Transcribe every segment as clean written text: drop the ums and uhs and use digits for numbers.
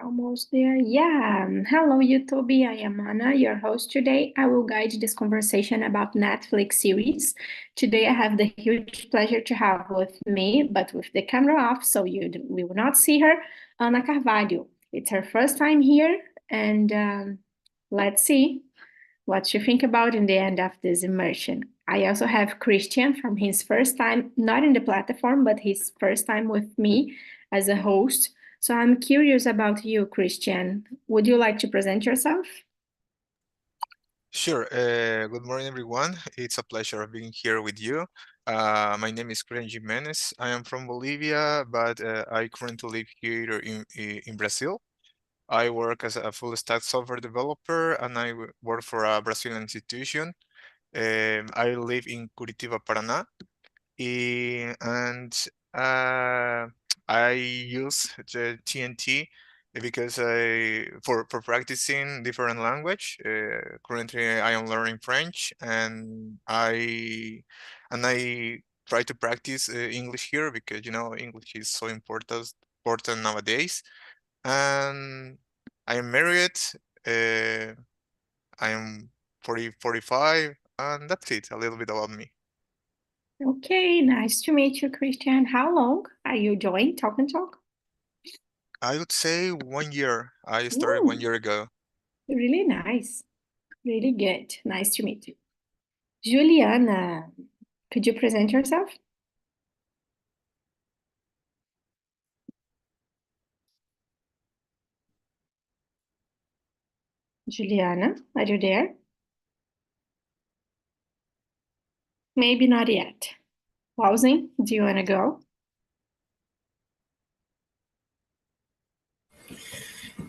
Almost there. Yeah. Hello, YouTube. I am Anna, your host today. I will guide this conversation about Netflix series. Today, I have the huge pleasure to have with me, but with the camera off, so we will not see her, Ana Carvalho. It's her first time here, and let's see what you think about in the end of this immersion. I also have Christian from his first time, not in the platform, but his first time with me as a host. So I'm curious about you, Christian. Would you like to present yourself? Sure. Good morning, everyone. It's a pleasure being here with you. My name is Christian Jimenez. I am from Bolivia, but I currently live here in Brazil. I work as a full stack software developer, and I work for a Brazilian institution. I live in Curitiba, Paraná. And uh, I use the TNT because for practicing different language. Currently, I am learning French, and I try to practice English here because English is so important nowadays. And I am married. Uh, I am 45, and that's it. A little bit about me. Okay, nice to meet you, Christian. How long are you doing Talk and Talk? I would say 1 year. I started Ooh, 1 year ago. really nice. Really good. Nice to meet you. Juliana, could you present yourself? Juliana, are you there? Maybe not yet. Pausing, do you want to go?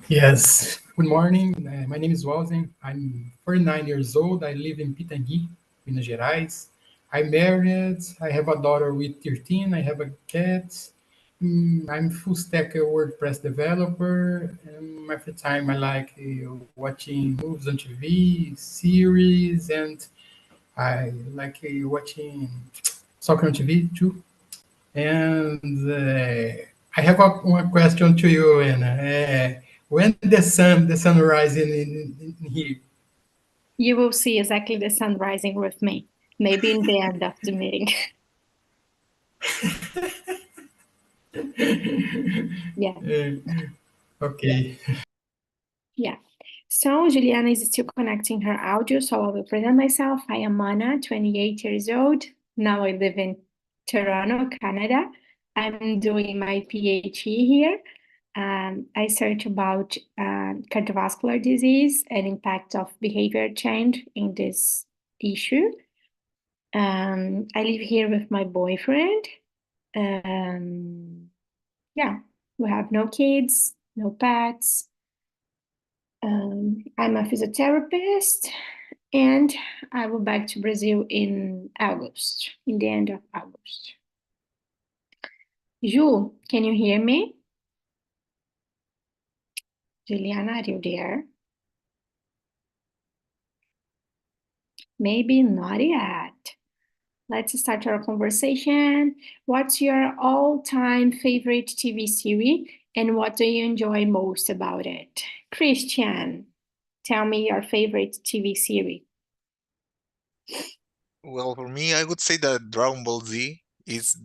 Yes, good morning. My name is Walden. I'm 49 years old. I live in Pitangui, Minas Gerais. I'm married. I have a daughter with 13. I have a cat. I'm full stack WordPress developer. My free time, I like watching movies on TV, series, and I like watching soccer on TV too. And I have one question to you, Anna. When the sun rising in here? You will see exactly the sun rising with me, maybe in the end of the meeting. Yeah, Okay. yeah. So Juliana is still connecting her audio, so I will present myself. I am Ana, 28 years old. Now I live in Toronto, Canada. I'm doing my PhD here. I search about cardiovascular disease and impact of behavior change in this issue. I live here with my boyfriend. Yeah, we have no kids, no pets. I'm a physiotherapist, and I will back to Brazil in August, in the end of August. Ju, can you hear me? Juliana, are you there? Maybe not yet. Let's start our conversation. What's your all-time favorite TV series and what do you enjoy most about it? Christian, tell me your favorite TV series. Well, for me, I would say that Dragon Ball Z is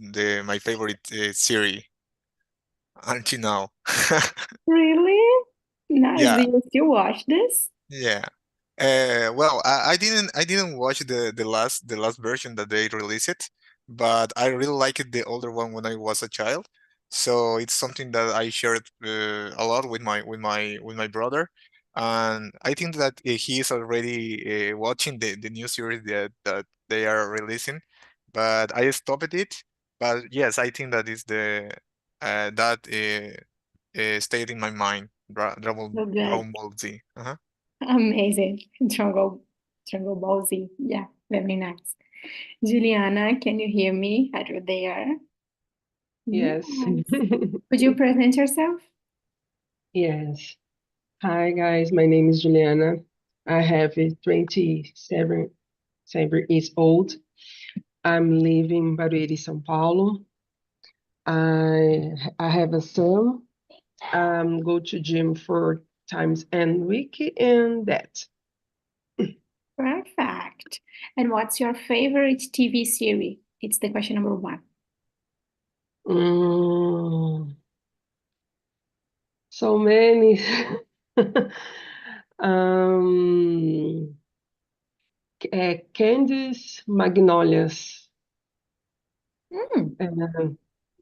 my favorite series until now. Really? Nice. Do Yeah, you still watch this? yeah. Well, I didn't watch the last version that they released, but I really liked the older one when I was a child. So it's something that I shared a lot with my brother, and I think that he is already watching the new series that they are releasing, but I stopped it. But yes, I think that is the that stayed in my mind. So good. Dragon Ball Z. Uh-huh. Amazing. Jungle Ball Z. Yeah, very nice. Juliana, can you hear me? Are you there? Yes. Yes. Could you present yourself? Yes. Hi, guys. My name is Juliana. I have a 27 years old. I'm living in Barueri, São Paulo. I have a son, Go to gym 4 times a week, and that. Perfect. And what's your favorite TV series? It's the question number one. So many. um, Candice Magnolias.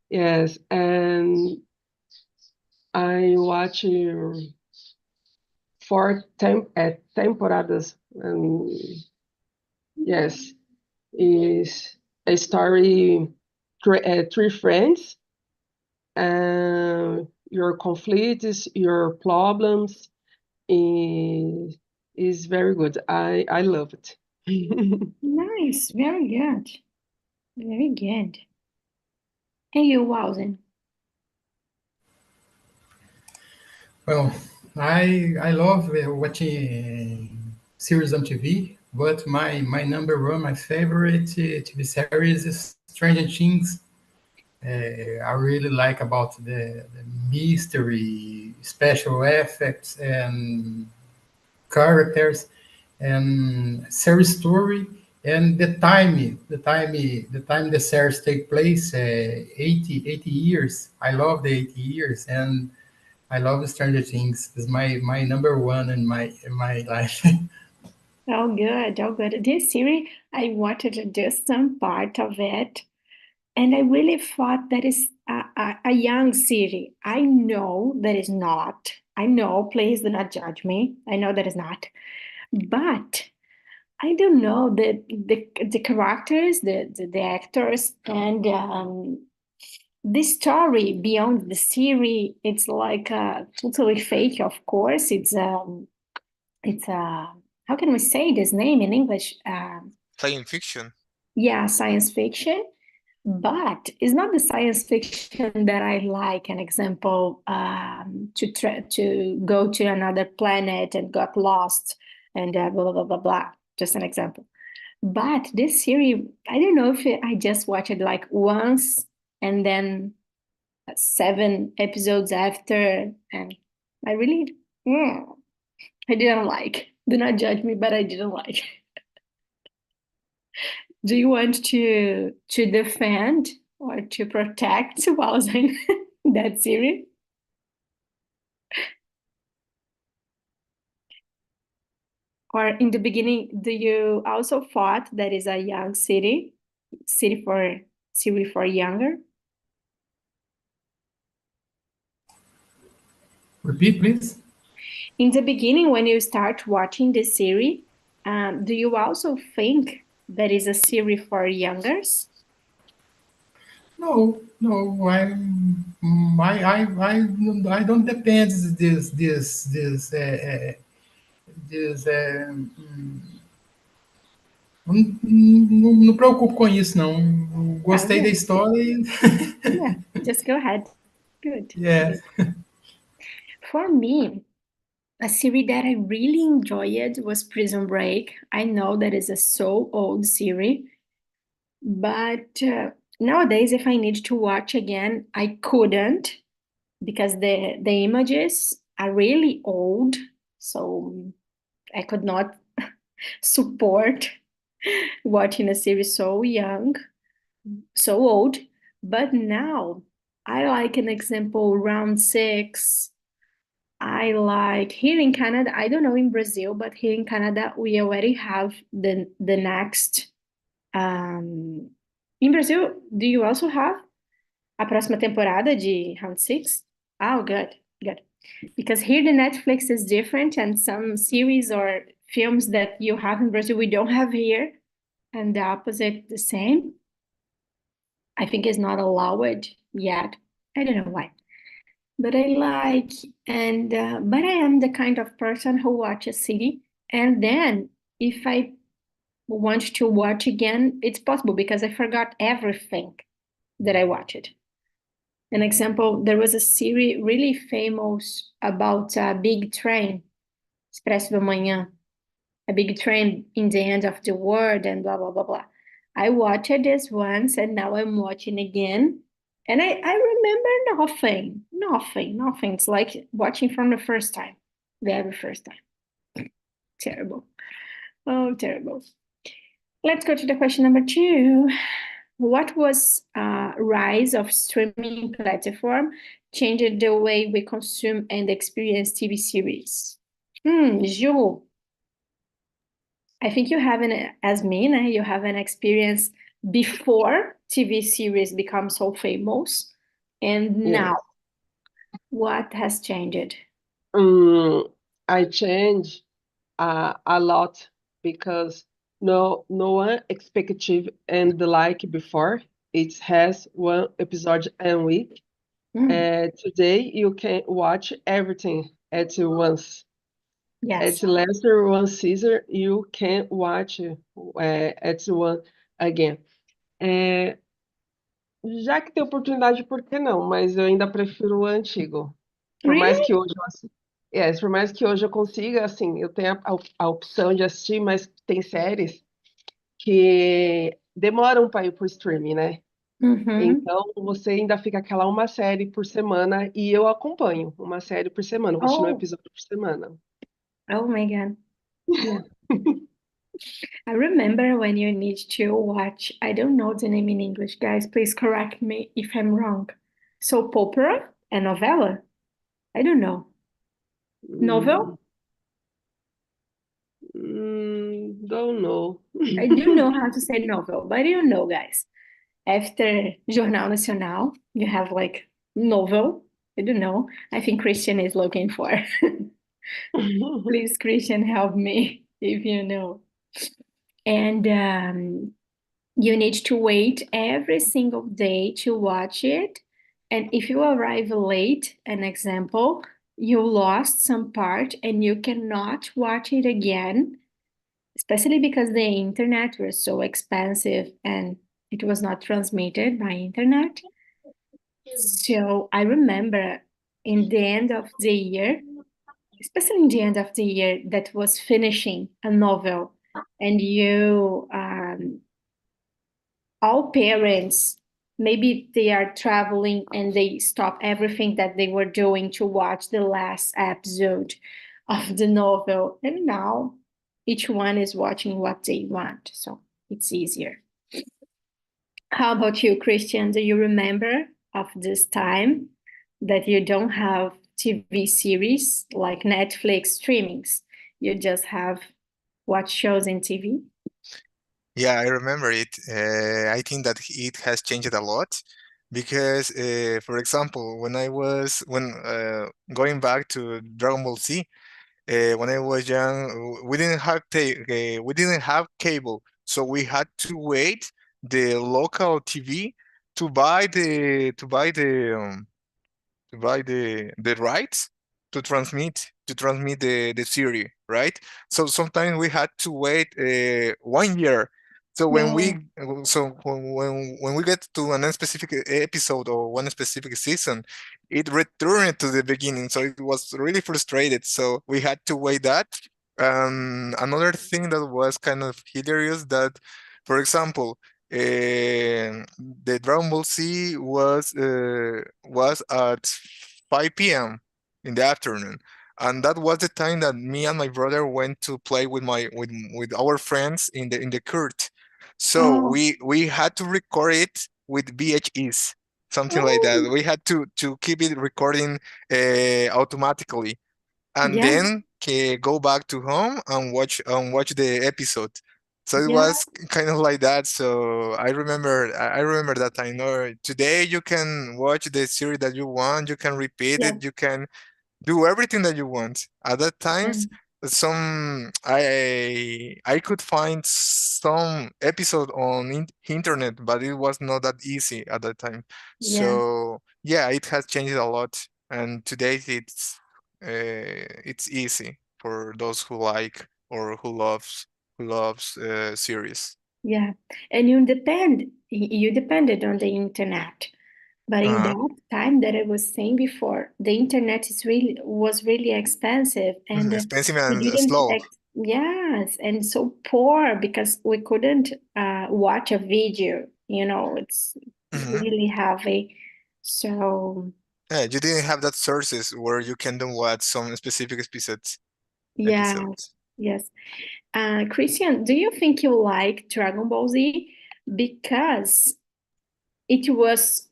Yes, and I watch 4 temporadas. Yes, is a story, three friends, your conflicts, your problems is very good. I love it. Nice, very good. Very good. And you, Walden? Well, I love watching series on TV, but my number one, my favorite TV series is Stranger Things. I really like about the mystery, special effects, and characters, and series story, and the time the series take place, 80 years. I love the 80 years, and I love Stranger Things. It's my number one in my life. Oh, good. Oh, good. This series, I wanted to do some part of it, and I really thought that is a young series. I know that is not. I know, please do not judge me. I know that is not. But I don't know the characters, the actors, and the story beyond the series. It's like totally fake. Of course, it's how can we say this name in English? Science fiction. Yeah, science fiction. But it's not the science fiction that I like. An example, to try to go to another planet and got lost and blah blah blah blah blah. Just an example. But this series, I don't know if I just watched it like once and then 7 episodes after, and I really, I didn't like. Do not judge me, but I didn't like. Do you want to defend or to protect Wowzen that series? Or in the beginning, do you also thought that is a young series for younger? Repeat, please. In the beginning, when you start watching the series, do you also think that is a series for youngers? No, no, I don't depend this não preocupo com isso, não. Gostei da Good. história e Yeah, just go ahead. Good. yeah. For me, a series that I really enjoyed was Prison Break. I know that is a so old series, but nowadays, if I need to watch again, I couldn't because the images are really old, so I could not support watching a series so young, so old. But now I like an example, Round Six. I like here in Canada, I don't know in Brazil, but here in Canada, we already have the next. In Brazil, do you also have a próxima temporada de Round Six? Oh, good, good. Because here the Netflix is different, and some series or films that you have in Brazil we don't have here, and the opposite the same. I think is not allowed yet. I don't know why. But I like, and but I am the kind of person who watches series, and then if I want to watch again, it's possible because I forgot everything that I watched. An example, there was a series really famous about a big train, Expresso da Manhã, a big train in the end of the world and blah, blah, blah, blah. I watched this once and now I'm watching again. And I remember nothing, Nothing. It's like watching from the first time, very first time. Terrible. Oh, terrible. Let's go to the question number 2. What was rise of streaming platform changed the way we consume and experience TV series? Ju, I think you have as me, né? You have an experience before TV series become so famous, and now Yes. what has changed? I changed a lot because no one expected and like before. It has one episode a week. Today you can watch everything at once. Yes. At last one season, you can watch at one again. É, já que tem oportunidade, por que não? Mas eu ainda prefiro o antigo. Por mais Really? que hoje por mais que hoje eu consiga, assim, eu tenho a opção de assistir, mas tem séries que demoram para ir pro streaming, né? Então você ainda fica aquela uma série por semana e eu acompanho uma série por semana, vou assistir um Oh, episódio por semana. oh my God. Yeah. I remember when you need to watch, I don't know the name in English, guys, please correct me if I'm wrong. Soap opera and novella? I don't know. Novel? Don't know. I do know how to say novel, but I don't know, guys. After Jornal Nacional, you have like novel. I don't know. I think Christian is looking for. Please, Christian, help me if you know. And you need to wait every single day to watch it. And if you arrive late, an example, you lost some part and you cannot watch it again, especially because the internet was so expensive and it was not transmitted by internet. So I remember in the end of the year, especially in the end of the year, that was finishing a novel, and you all parents, maybe they are traveling and they stop everything that they were doing to watch the last episode of the novel, and now each one is watching what they want, so it's easier. How about you, Christian? Do you remember of this time that you don't have TV series like Netflix streamings? You just have watch shows in TV? Yeah, I remember it. I think that it has changed a lot because, for example, when going back to Dragon Ball Z, when I was young, we didn't have cable, so we had to wait the local TV to buy the rights to transmit the series, right? So sometimes we had to wait 1 year. So Yeah. when we get to an specific episode or one specific season, it returned to the beginning. So it was really frustrated. So we had to wait that. Another thing that was kind of hilarious that, for example, the Dragon Ball Z was at 5 p.m. in the afternoon, and that was the time that me and my brother went to play with our friends in the court. So Oh, we had to record it with VHS, something like that. oh, We had to keep it recording automatically, and yeah, then go back to home and watch the episode. So it yeah, was kind of like that. So I remember that time. No, today you can watch the series that you want, you can repeat yeah, it, you can do everything that you want. At that yeah, times, I could find some episode on internet, but it was not that easy at that time. yeah, So yeah, it has changed a lot, and today it's easy for those who like or who loves series. yeah. And you depended on the internet. But in Uh, that time that I was saying before, the internet was really expensive, and Expensive we and didn't slow. yes, and so poor because we couldn't watch a video. It's Mhm. really heavy. So Yeah, you didn't have that sources where you can then watch some specific episodes. Yeah, yes. Christian, do you think you like Dragon Ball Z because it was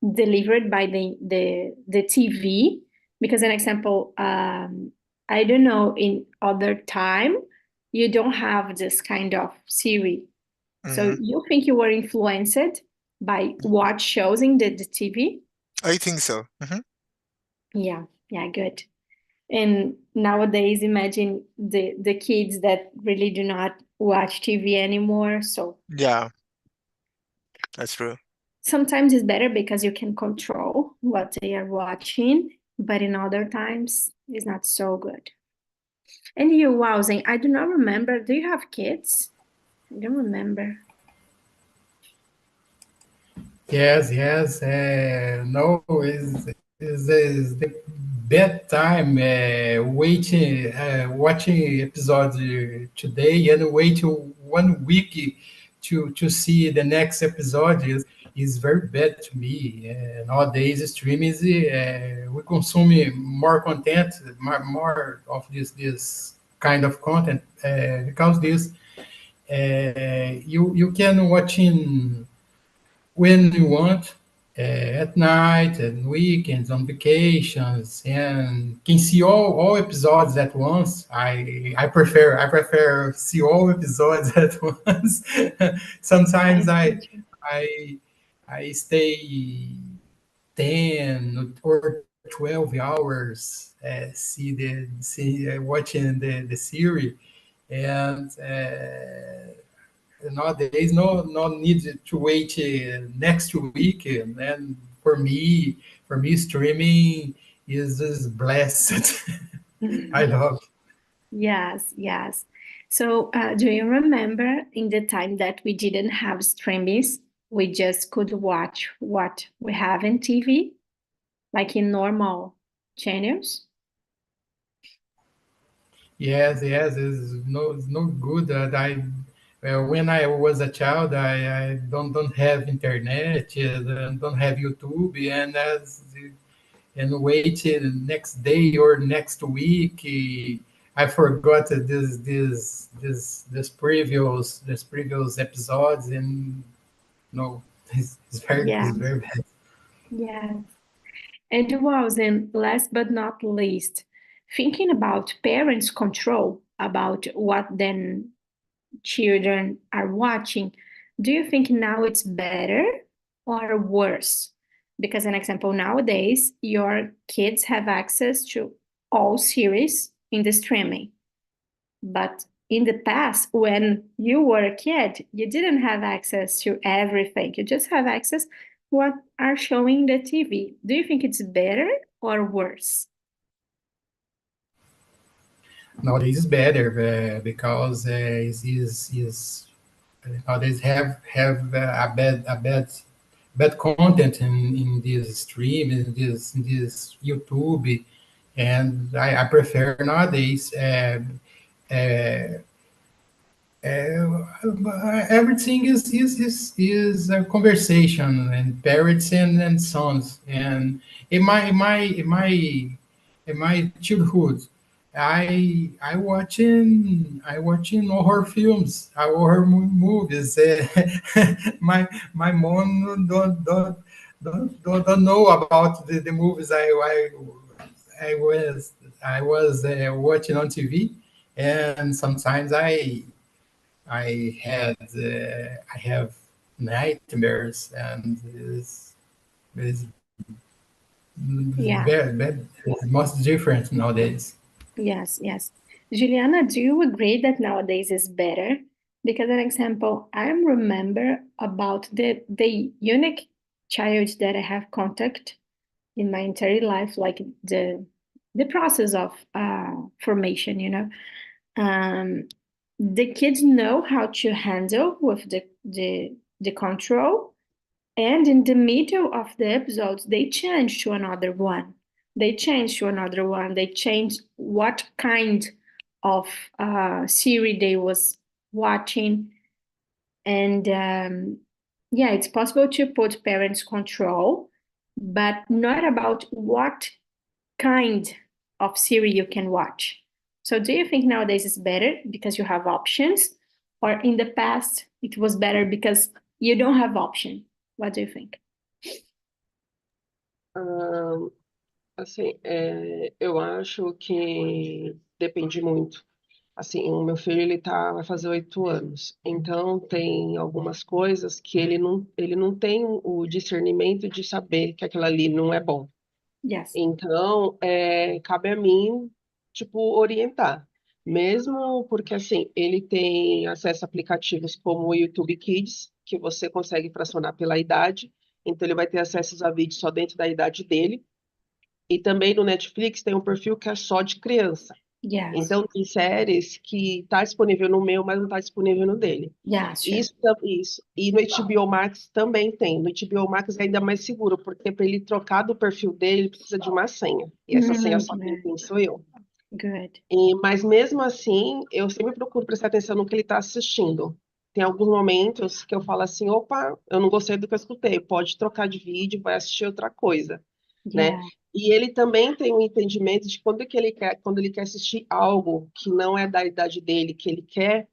delivered by the TV? Because an example, I don't know, in other time, you don't have this kind of series. So Mhm. you think you were influenced by what shows in the TV? I think so. Mhm. Yeah, yeah, good. And nowadays, imagine the kids that really do not watch TV anymore. So Yeah, that's true. sometimes it's better because you can control what they are watching, but in other times, it's not so good. And you, Wowzing, I do not remember. Do you have kids? I don't remember. Yes, yes. No, is the bedtime waiting, watching episode today and wait 1 week to see the next episode is very bad to me. Nowadays, streaming is we consume more content, more of this kind of content because this you can watching when you want, at night and weekends, on vacations, and can see all episodes at once. I prefer see all episodes at once. Sometimes I I stay 10 or 12 hours watching the series, and nowadays no need to wait next week. And then for me streaming is blessed. I love. Yes, yes. So, do you remember in the time that we didn't have streamings, we just could watch what we have in TV, like in normal channels? Yes, yes, it's no good that I when I was a child, I don't have internet, don't have YouTube, and wait till the next day or next week. I forgot this previous episodes, and no, Yeah, it's very bad. yes. And was, and last but not least, thinking about parents' control about what then children are watching, do you think now it's better or worse? Because, an example, nowadays, your kids have access to all series in the streaming. But in the past, when you were a kid, you didn't have access to everything. You just have access what are showing the TV. Do you think it's better or worse? Nowadays is better because is nowadays have a bad content in this stream, in this YouTube, and I prefer nowadays. Uh, Everything is a conversation and parents and sons. And in my childhood, I watching horror films, horror movies. My mom don't know about the movies I was watching on TV. And sometimes I have nightmares, and is Yeah, very bad. It's most different nowadays. yes, yes. Juliana, do you agree that nowadays is better? Because an example, I remember about the unique child that I have contact in my entire life, like the process of formation, um, the kids know how to handle with the control, and in the middle of the episodes they change to another one, they change what kind of series they was watching. And yeah, it's possible to put parents control, but not about what kind of series you can watch. So do you think nowadays it's better because you have options, or in the past it was better because you don't have option? What do you think? Assim, eu acho que depende muito. Assim, o meu filho, vai fazer 8 anos, então tem algumas coisas que ele não tem o discernimento de saber que aquilo ali não é bom. Yes. Então, cabe a mim, tipo, orientar. Mesmo porque, assim, ele tem acesso a aplicativos como o YouTube Kids, que você consegue fracionar pela idade, então ele vai ter acesso a vídeos só dentro da idade dele. E também no Netflix tem um perfil que é só de criança. Yes. Então, tem séries que está disponível no meu, mas não está disponível no dele. Yeah, sure. Isso. E no HBO Max também tem. No HBO Max é ainda mais seguro, porque para ele trocar do perfil dele, ele precisa de uma senha. E essa senha só quem tem sou eu. Good. Mas mesmo assim, eu sempre procuro prestar atenção no que ele está assistindo. Tem alguns momentos que eu falo assim, opa, eu não gostei do que eu escutei, pode trocar de vídeo, vai assistir outra coisa, né? Yeah. E ele também tem um entendimento de quando ele quer assistir algo que não é da idade dele, que ele quer,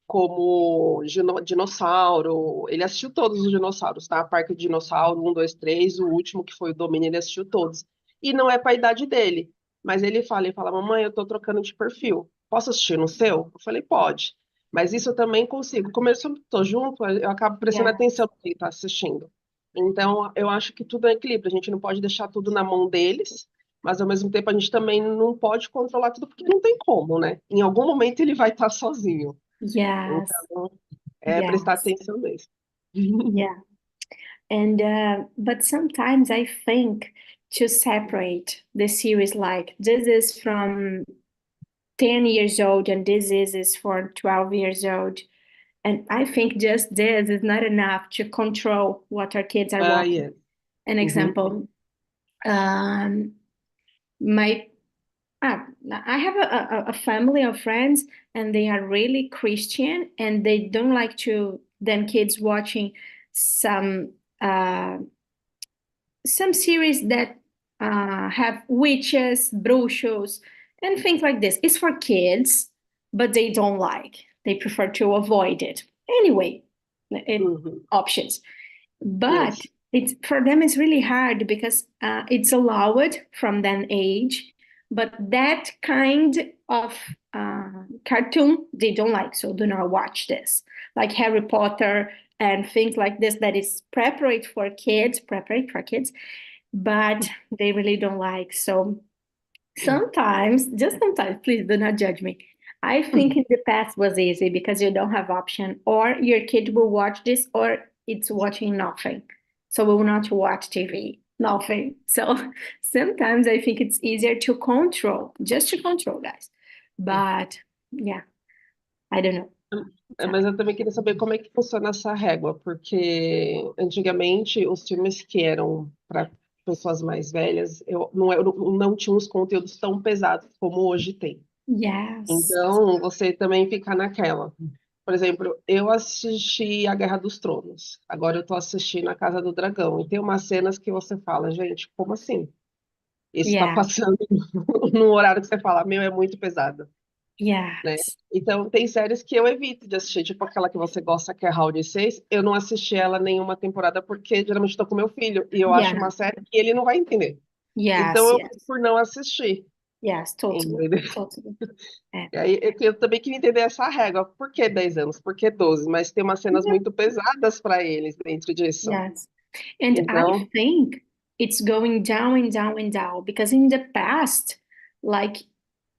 como dinossauro. Ele assistiu todos os dinossauros, tá? Parque de Dinossauro, 1, 2, 3, o último que foi o Domínio, ele assistiu todos. E não é para a idade dele. Mas ele fala, mamãe, eu tô trocando de perfil. Posso assistir no seu? Eu falei, pode. Mas isso eu também consigo. Como eu sempre estou junto, eu acabo prestando Yeah. atenção no que ele está assistindo. Então, eu acho que tudo é equilíbrio. A gente não pode deixar tudo na mão deles, mas ao mesmo tempo a gente também não pode controlar tudo, porque não tem como, né? Em algum momento ele vai estar sozinho. Yes. Então, prestar Yes. atenção mesmo. Yeah. And but sometimes I think to separate the series, like this is from 10 years old and this is for 12 years old. And I think just this is not enough to control what our kids are watching. Yes. An example, my I have a family of friends, and they are really Christian, and they don't like to them kids watching some series that have witches, bruxos, and things like this. It's for kids, but they don't like. They prefer to avoid it. Anyway, options. But Yes. it's for them it's really hard because it's allowed from that age, but that kind of cartoon they don't like, so do not watch this. Like Harry Potter and things like this that is preparate for kids, but they really don't like. So sometimes, just sometimes, please do not judge me. I think in the past was easy because you don't have option, or your kid will watch this, or it's watching nothing. So we will not watch TV, nothing. So sometimes I think it's easier to control, just to control, guys. But yeah, I don't know. Mas eu também queria saber como é que funciona essa régua, porque antigamente os filmes que eram para pessoas mais velhas, não tinham os conteúdos tão pesados como hoje tem. Yes. Então, você também fica naquela. Por exemplo, eu assisti A Guerra dos Tronos, agora eu estou assistindo A Casa do Dragão, e tem umas cenas que você fala, gente, como assim? Isso está Yeah. passando no horário que você fala, meu, é muito pesado. Né? Yes. Então, tem séries que eu evito de assistir, tipo aquela que você gosta, que é Round 6. Eu não assisti ela nenhuma temporada, porque geralmente estou com meu filho, e eu acho uma série que ele não vai entender. Yes, Então, eu yes. opto por não assistir. Yes, totally. Entendeu? Totally. E aí, eu também queria entender essa régua. Por que 10 anos? Por que 12? Mas tem umas cenas muito pesadas para eles dentro disso. Yes. And I think it's going down and down and down, because in the past, like,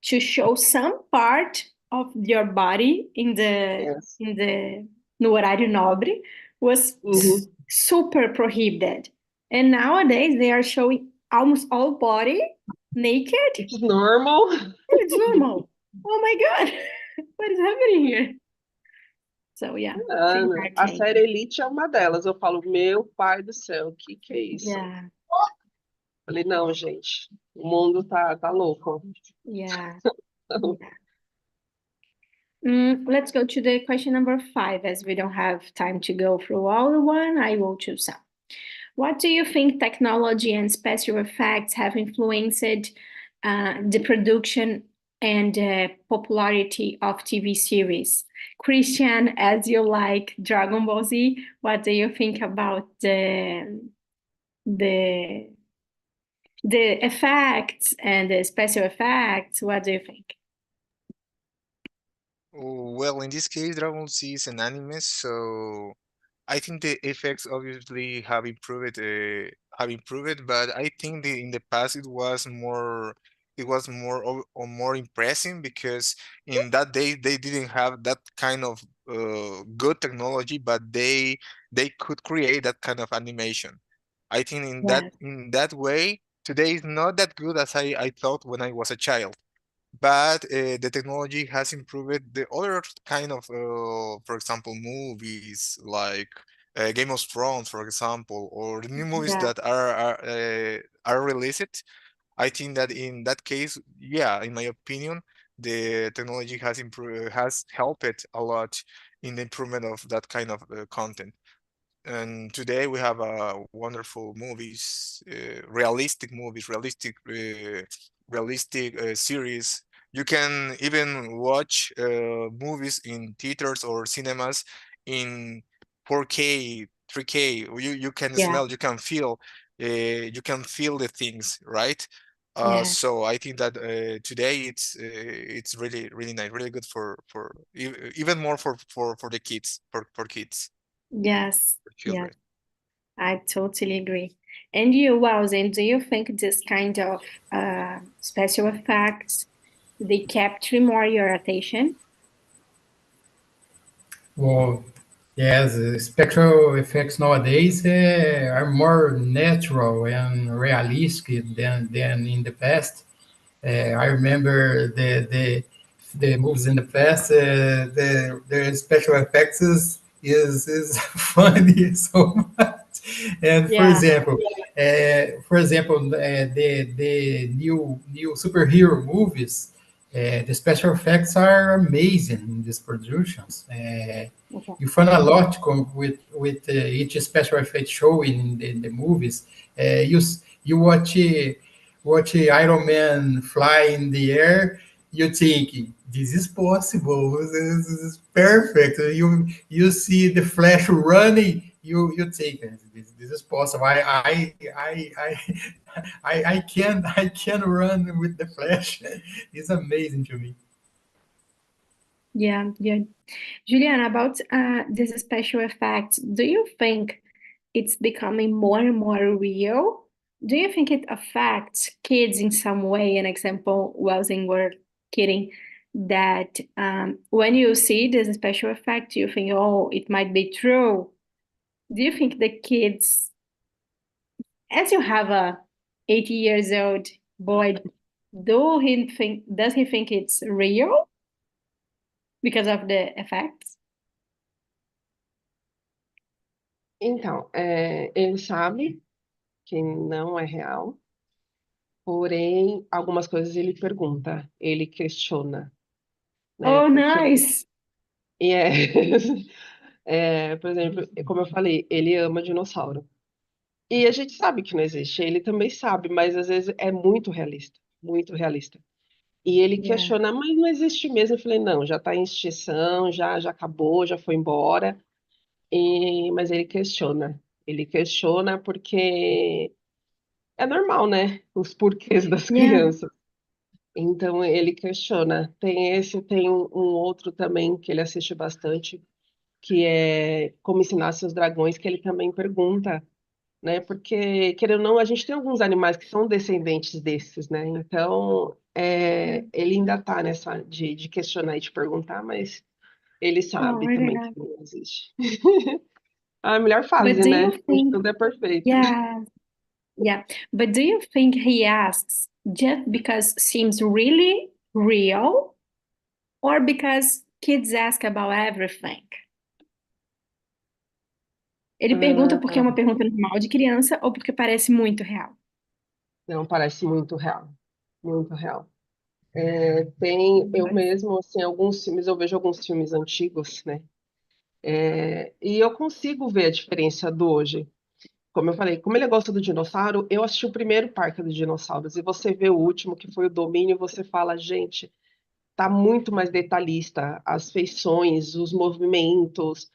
to show some part of your body in the no horário nobre was super prohibited. And nowadays they are showing almost all body naked. It's normal. It's normal. Oh my God, what is happening here? So yeah, A série Elite é uma delas. Eu falo, meu pai do céu, o que é isso? Yeah. Falei, não, gente, o mundo tá louco. Yeah. Let's go to the question number 5, as we don't have time to go through all the one. I will choose some. What do you think technology and special effects have influenced the production and popularity of TV series? Christian, as you like Dragon Ball Z, what do you think about the the effects and the special effects? What do you think? Well, in this case, Dragon Ball Z is an anime, so I think the effects obviously have improved, but I think in the past it was more or more impressive because in that day they didn't have that kind of good technology, but they could create that kind of animation. I think Yes, in that way, today is not that good as I thought when I was a child, but the technology has improved the other kind of, for example, movies like Game of Thrones, for example, or the new movies yeah, that are released. I think that in that case, yeah, in my opinion, the technology has improved, has helped a lot in the improvement of that kind of content. And today we have wonderful movies, realistic series. You can even watch movies in theaters or cinemas in 4K, 3K. You can yeah, smell, you can feel the things, right? yeah. So I think that today it's really nice, really good even more for the kids, for kids, Yes, for yes, children. I totally agree. And you, Wowzen, do you think this kind of special effects they capture more your attention? Well, yes, spectral effects nowadays are more natural and realistic than in the past. I remember the movies in the past. The special effects is funny so much. And Yeah, for example, the new superhero movies. The special effects are amazing in these productions. okay. You find a lot with each special effect showing in the movies. You watch Iron Man fly in the air, you think this is possible. This is perfect. You see the Flash running, you think this is possible. I can run with the Flash. It's amazing to me. Yeah, yeah. Juliana, about this special effects, do you think it's becoming more and more real? Do you think it affects kids in some way? An example, Welsing were kidding that when you see this special effect, you think, oh, it might be true. Do you think the kids, as you have a 80 years old boy, does he think it's real because of the effects? Então, ele sabe que não é real, porém, algumas coisas ele pergunta, ele questiona, né? Oh, Porque, nice. e é, por exemplo, como eu falei, ele ama dinossauro. E a gente sabe que não existe, ele também sabe, mas às vezes é muito realista, muito realista. E ele Yeah. questiona, mas não existe mesmo? Eu falei, não, já está em extinção, já acabou, já foi embora. Mas ele questiona porque é normal, né? Os porquês das Yeah. crianças. Então ele questiona. Tem um outro também que ele assiste bastante, que é Como Ensinar Seus Dragões, que ele também pergunta, né? Porque, querendo ou não, a gente tem alguns animais que são descendentes desses, né? Então, ele ainda está nessa de questionar e de perguntar, mas ele Oh, sabe really também que nice. não existe. A melhor But fase, do né? you Onde think, tudo é perfeito. yeah, yeah. But do you think he asks just because seems really real or because kids ask about everything? Ele pergunta porque é Ah, uma pergunta normal de criança ou porque parece muito real? não, parece muito real. Muito real. Eu Nice. mesmo, assim, alguns filmes, eu vejo alguns filmes antigos, né? E eu consigo ver a diferença do hoje. como eu falei, como ele gosta do dinossauro, eu assisti o primeiro Parque dos Dinossauros e você vê o último, que foi o Domínio, e você fala, gente, tá muito mais detalhista, as feições, os movimentos,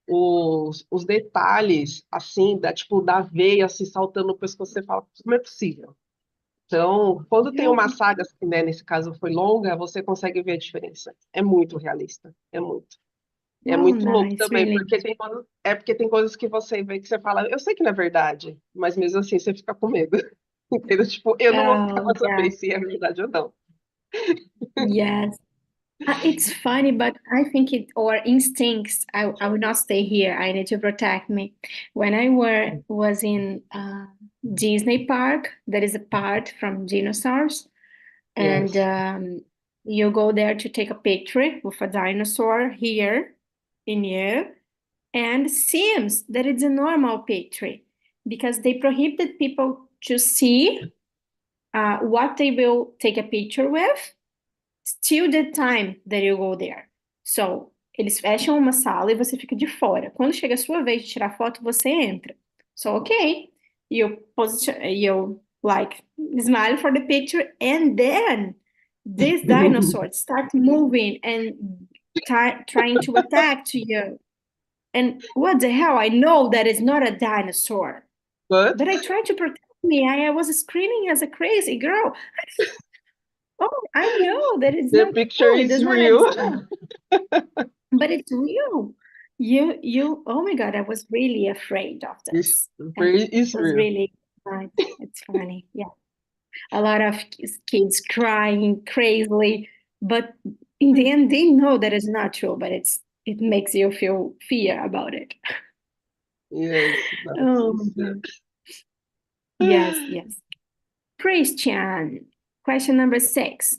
os detalhes, assim, tipo, da veia se saltando no pescoço, você fala, como é possível? Então, quando tem uma saga, que, né, nesse caso foi longa, você consegue ver a diferença. É muito realista, é muito. É Oh, muito louco nice, também, really. porque tem coisas que você vê que você fala, eu sei que não é verdade, mas mesmo assim você fica com medo. Entendeu? Tipo, eu não vou ficar Oh, pra yeah, saber se é verdade ou não. yes. It's funny, but I think or instincts. I will not stay here. I need to protect me. When I was in Disney Park, there is a part from dinosaurs, and Yes. you go there to take a picture with a dinosaur here in you, and seems that it's a normal picture because they prohibited people to see what they will take a picture with till the time that you go there. So, eles fecham uma sala e você fica de fora. Quando chega a sua vez de tirar foto, você entra. So, okay, you like smile for the picture, and then these dinosaurs start moving and trying to attack to you. And what the hell? I know that is not a dinosaur, But but I tried to protect me. I was screaming as a crazy girl. Oh, I know that it's the not picture true. It is does not real. exist, but it's real. Oh my God, I was really afraid of It's, this. And it it's was real. really, it's funny. Yeah. A lot of kids crying crazily, but in the end, they know that it's not true, but it makes you feel fear about it. Yes, that's Oh my God. it. Yes, yes. Christian, question number 6.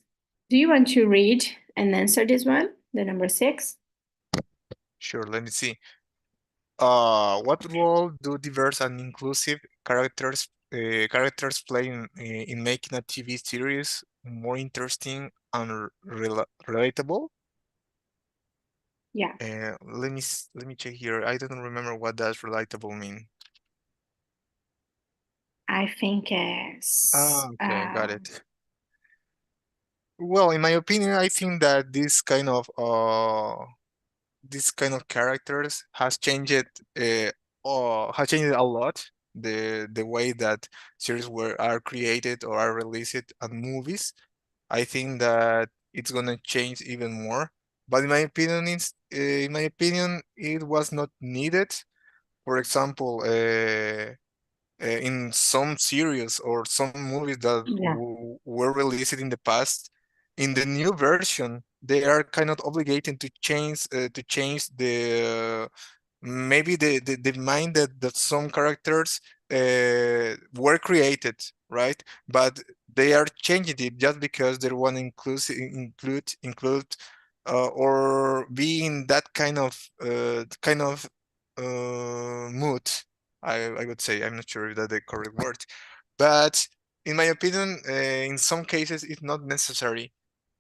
Do you want to read and answer this one? The number 6? Sure, let me see. What role do diverse and inclusive characters play in making a TV series more interesting and relatable? Yeah, Let me check here. I don't remember what does relatable mean. I think as Okay, got it. Well, in my opinion, I think that this kind of characters has changed a lot the way that series are created or are released and movies. I think that it's gonna change even more. But in my opinion, it was not needed. For example, in some series or some movies that yeah, were released in the past, in the new version, they are kind of obligated to change the maybe the mind that some characters were created, right? But they are changing it just because they want to include or be in that mood. I would say, I'm not sure if that's the correct word, but in my opinion, in some cases, it's not necessary.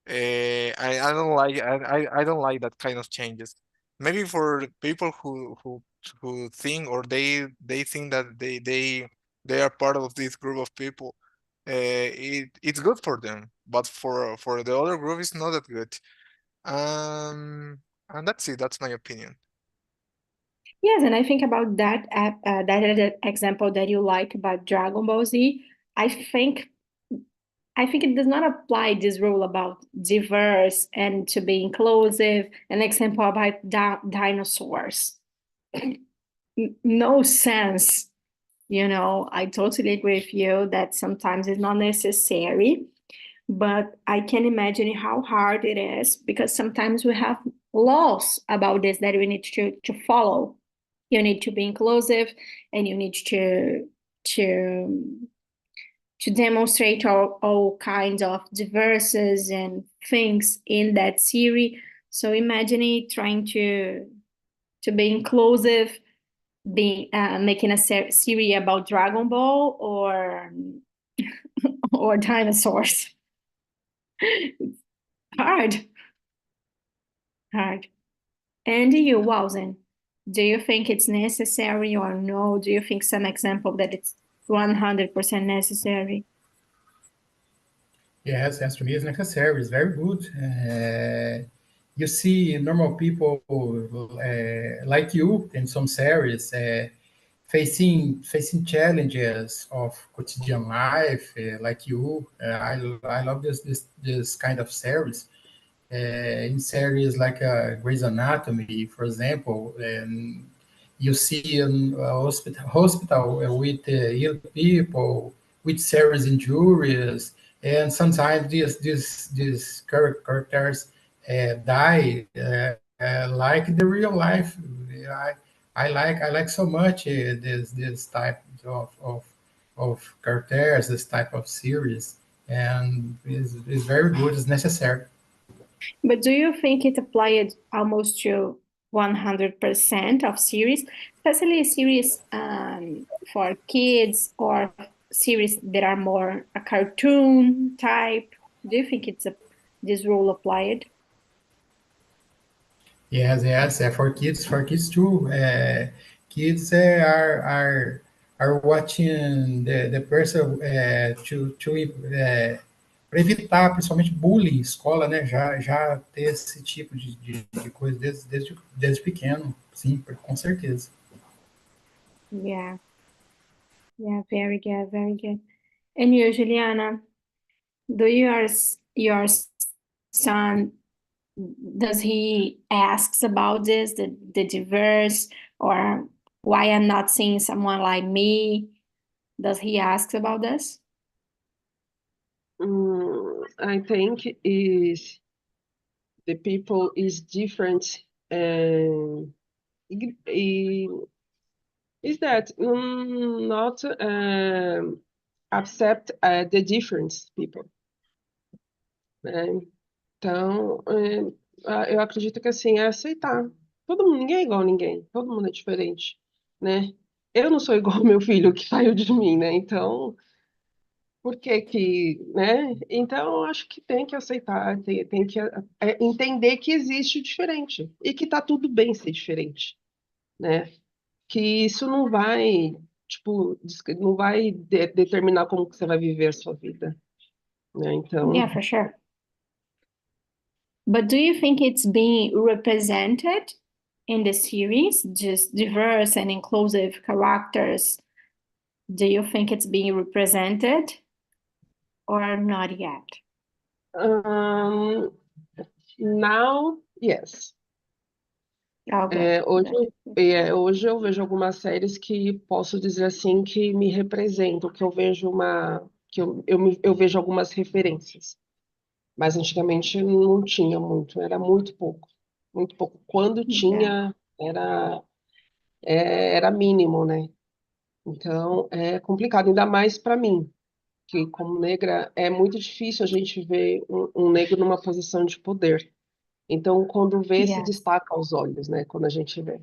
I don't like I don't like that kind of changes. Maybe for people who think or they think that they are part of this group of people, it's good for them. But for the other group, it's not that good. And that's it. That's my opinion. yes. And I think about that example that you like about Dragon Ball Z. I think I think it does not apply this rule about diverse and to be inclusive. An example about dinosaurs. No sense. I totally agree with you that sometimes it's not necessary, but I can imagine how hard it is because sometimes we have laws about this that we need to follow. You need to be inclusive and you need to to demonstrate all kinds of diverses and things in that series. So imagine it trying to be inclusive, being making a series about Dragon Ball or dinosaurs. Hard, hard. And you, Wowzen, Do you think it's necessary or no? Do you think some example that it's 100% necessary? Yes, to me, it's necessary. It's very good. You see normal people like you in some series facing challenges of quotidian life, like you. I love this kind of series. In series like Grey's Anatomy, for example, and you see a hospital with ill people, with serious injuries, and sometimes these characters die like the real life. I, I like so much this type of characters, this type of series, and is very good. It's necessary. But do you think it applied almost to 100% of series, especially series for kids or series that are more a cartoon type? Do you think this rule applied? Yes, for kids too. Kids are watching the person para evitar principalmente bullying em escola, né? Já ter esse tipo de coisa desde pequeno, sim, com certeza. Yeah, very good, very good. And you, Juliana, do your son, does he asks about this, the diverse, or why I'm not seeing someone like me? Does he ask about this? I think is the people is different. Is that not accept the difference people, né? Então, eu acredito que assim é aceitar. Todo mundo, ninguém é igual a ninguém. Todo mundo é diferente, né? Eu não sou igual ao meu filho que saiu de mim, né? Então, por que que, né? Então, eu acho que tem que aceitar, tem que entender que existe diferente e que tá tudo bem ser diferente, né? Que isso não vai, tipo, não vai determinar como que você vai viver a sua vida, né? Então, Yeah, for sure. But do you think it's being represented in the series, just diverse and inclusive characters? Do you think it's being represented or not yet? now, yes. Oh, good. Hoje eu vejo algumas séries que posso dizer assim que me representam, que eu vejo eu vejo algumas referências. Mas antigamente não tinha muito, era muito pouco, muito pouco. Quando Yeah. tinha, era mínimo, né? Então é complicado, ainda mais para mim, que como negra é muito difícil a gente ver um negro numa posição de poder. Então, quando vê, se Yes. destaca aos olhos, né? Quando a gente vê.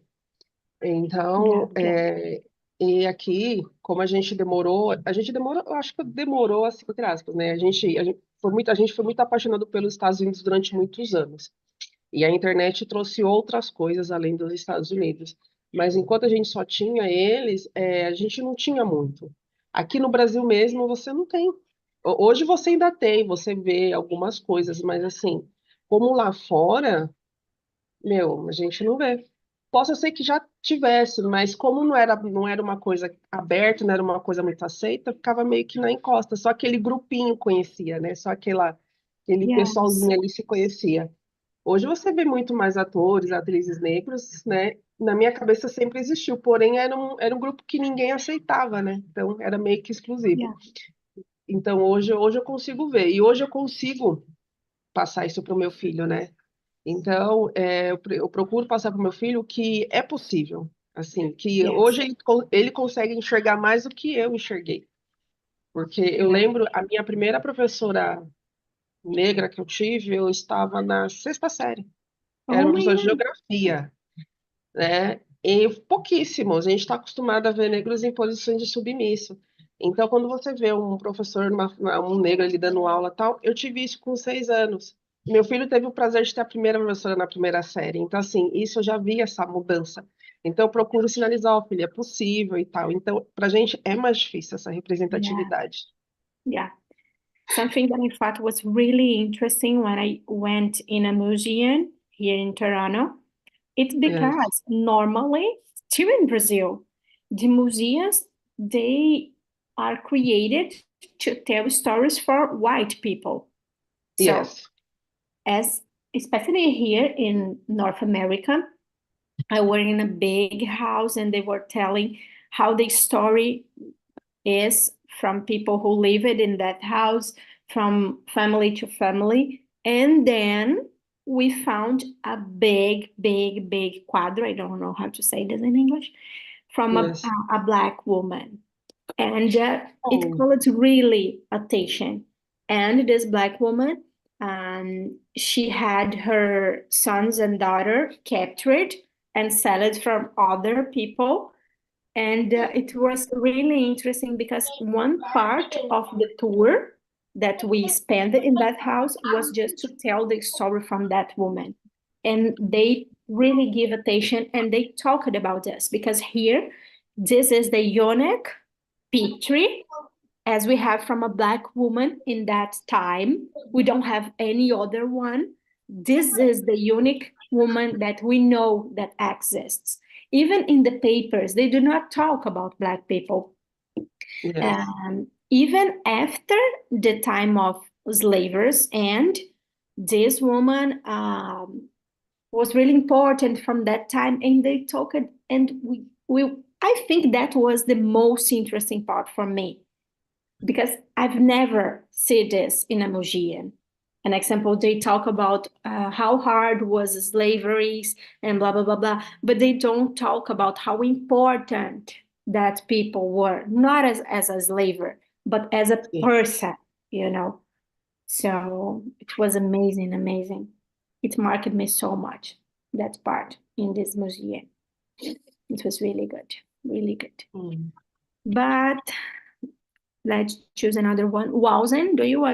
Yeah, Então, good. e aqui, como a gente demorou, eu acho que demorou assim, entre aspas, né? A gente foi muito apaixonado pelos Estados Unidos durante muitos anos. E a internet trouxe outras coisas além dos Estados Unidos. Mas enquanto a gente só tinha eles, a gente não tinha muito. Aqui no Brasil mesmo, você não tem. Hoje você ainda tem, você vê algumas coisas, mas assim, como lá fora. Meu, a gente não vê. Possa ser que já tivesse, mas como não era uma coisa aberta, não era uma coisa muito aceita, ficava meio que na encosta. Só aquele grupinho conhecia, né? Só aquele Yes. pessoalzinho ali se conhecia. Hoje você vê muito mais atores, atrizes negros, né? Na minha cabeça sempre existiu, porém era um grupo que ninguém aceitava, né? Então era meio que exclusivo. Yeah. Então hoje eu consigo ver, e hoje eu consigo passar isso para o meu filho, né? Então, eu procuro passar para o meu filho que é possível, assim, que Yes. hoje ele consegue enxergar mais do que eu enxerguei. Porque eu Yeah. lembro, a minha primeira professora negra que eu tive, eu estava na sexta série. Era Oh uma my professora de God. geografia, né? E pouquíssimos. A gente está acostumado a ver negros em posições de submisso. Então, quando você vê um professor, um negro ali dando aula e tal, eu tive isso com 6 anos. Meu filho teve o prazer de ter a primeira professora na primeira série. Então, assim, isso eu já vi essa mudança. Então, eu procuro sinalizar, ó, filha, é possível e tal. Então, pra gente é mais difícil essa representatividade. Yeah. Something that I thought was really interesting when I went in a museum here in Toronto, it's because normally, still in Brazil, the museums, they are created to tell stories for white people. So, Yes. especially here in North America, I were in a big house and they were telling how the story is from people who lived in that house, from family to family. And then we found a big quadro, I don't know how to say this in English, from Yes. a Black woman. And it Oh. called really attention. And this Black woman, she had her sons and daughter captured and sold from other people. And it was really interesting because one part of the tour that we spent in that house was just to tell the story from that woman. And they really give attention and they talked about this because here, this is the unique picture as we have from a Black woman in that time. We don't have any other one. This is the unique woman that we know that exists. Even in the papers, they do not talk about Black people. Yes. Even after the time of slavers, and this woman was really important from that time, and they talked, and I think that was the most interesting part for me, because I've never seen this in a museum. An example, they talk about how hard was slavery and blah, blah, blah, blah, but they don't talk about how important that people were, not as a slaver, but as a person, you know. So it was amazing, amazing. It marked me so much, that part in this museum. It was really good, really good. But let's choose another one. Wowzen, do you want